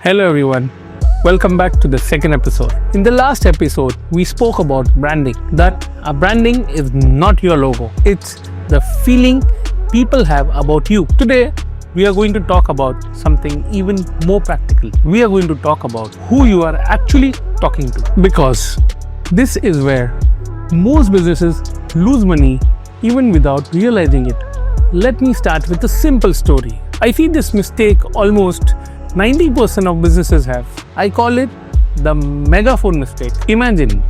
Hello everyone, welcome back to the second episode. In the last episode, we spoke about branding. That a branding is not your logo, it's the feeling people have about you. Today, we are going to talk about something even more practical. We are going to talk about who you are actually talking to. Because this is where most businesses lose money even without realizing it. Let me start with a simple story. I see this mistake almost 90% of businesses have. I call it the megaphone mistake. Imagine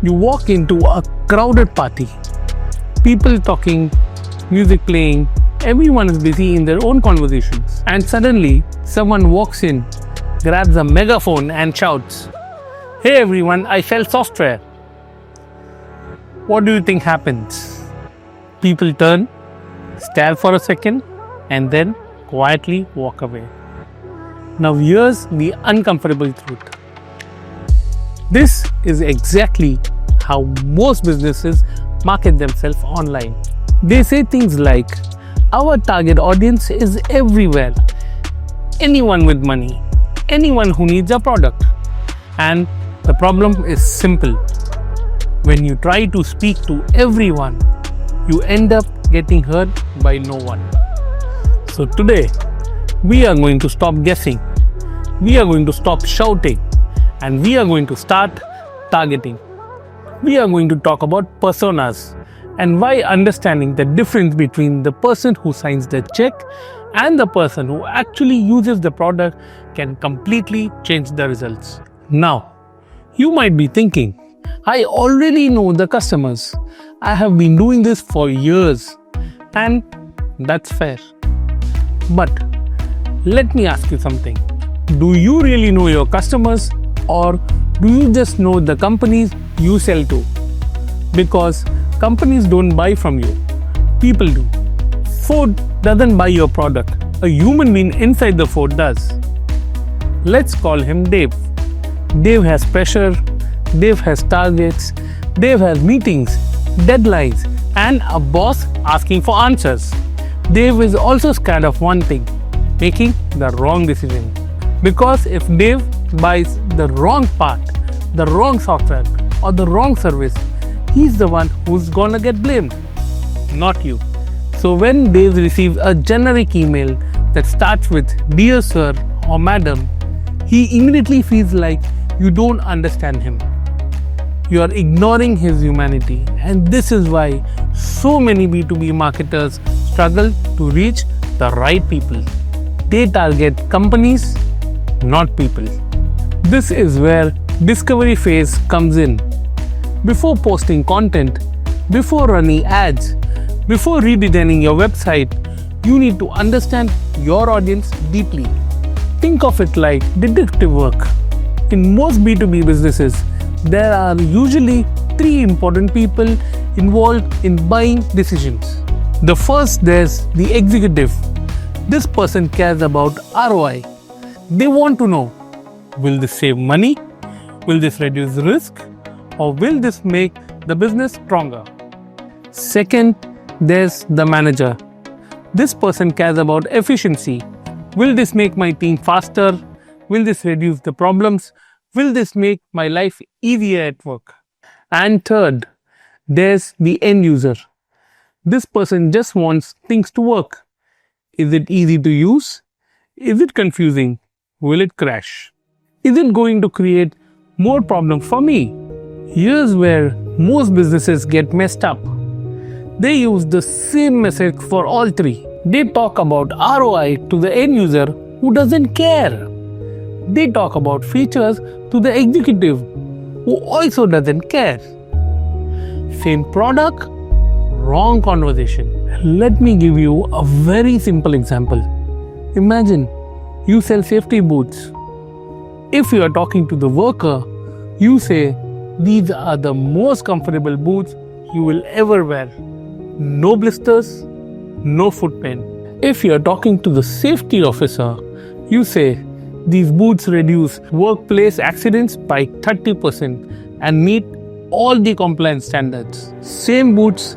you walk into a crowded party, people talking, music playing, everyone is busy in their own conversations, and suddenly someone walks in, grabs a megaphone and shouts, "Hey everyone, I sell software." What do you think happens? People turn, stare for a second, and then quietly walk away. Now here's the uncomfortable truth. This is exactly how most businesses market themselves online. They say things like, our target audience is everywhere. Anyone with money, anyone who needs a product. And the problem is simple. When you try to speak to everyone, you end up getting heard by no one. So today, we are going to stop guessing, we are going to stop shouting, and we are going to start targeting. We are going to talk about personas and why understanding the difference between the person who signs the check and the person who actually uses the product can completely change the results. Now, you might be thinking, I already know the customers. I have been doing this for years, and that's fair. But let me ask you something. Do you really know your customers, or do you just know the companies you sell to? Because companies don't buy from you, people do. Ford doesn't buy your product, a human being inside the Ford does. Let's call him Dave. Dave has pressure, Dave has targets, Dave has meetings, deadlines, and a boss asking for answers. Dave is also scared of one thing, making the wrong decision. Because if Dave buys the wrong part, the wrong software, or the wrong service, he's the one who's gonna get blamed, not you. So when Dave receives a generic email that starts with "Dear Sir" or "Madam," he immediately feels like you don't understand him. You are ignoring his humanity, and this is why so many B2B marketers struggle to reach the right people. They target companies, not people. This is where discovery phase comes in. Before posting content, before running ads, before redesigning your website, you need to understand your audience deeply. Think of it like detective work. In most B2B businesses, there are usually three important people involved in buying decisions. The first, there's the executive. This person cares about ROI. They want to know, will this save money? Will this reduce risk? Or will this make the business stronger? Second, there's the manager. This person cares about efficiency. Will this make my team faster? Will this reduce the problems? Will this make my life easier at work? And third, there's the end user. This person just wants things to work. Is it easy to use? Is it confusing? Will it crash? Is it going to create more problems for me? Here's where most businesses get messed up. They use the same message for all three. They talk about ROI to the end user who doesn't care. They talk about features to the executive who also doesn't care. Same product, wrong conversation. Let me give you a very simple example. Imagine you sell safety boots. If you are talking to the worker, you say, these are the most comfortable boots you will ever wear. No blisters, no foot pain. If you are talking to the safety officer, you say, these boots reduce workplace accidents by 30% and meet all the compliance standards. Same boots,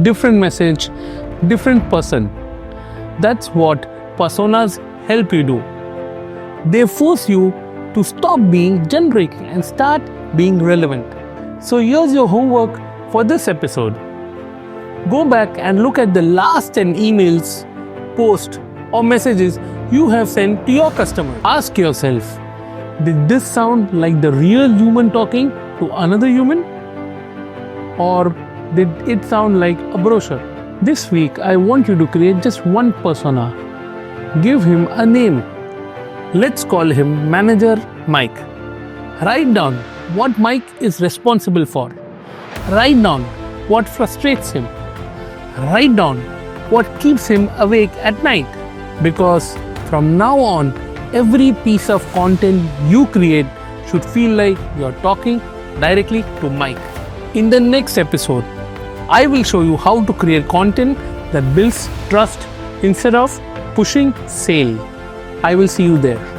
different message, different person. That's what personas help you do. They force you to stop being generic and start being relevant. So here's your homework for this episode. Go back and look at the last 10 emails, posts, or messages you have sent to your customer. Ask yourself, did this sound like the real human talking to another human? Or did it sound like a brochure? This week, I want you to create just one persona. Give him a name. Let's call him Manager Mike. Write down what Mike is responsible for. Write down what frustrates him. Write down what keeps him awake at night. Because from now on, every piece of content you create should feel like you're talking directly to Mike. In the next episode, I will show you how to create content that builds trust instead of pushing sale. I will see you there.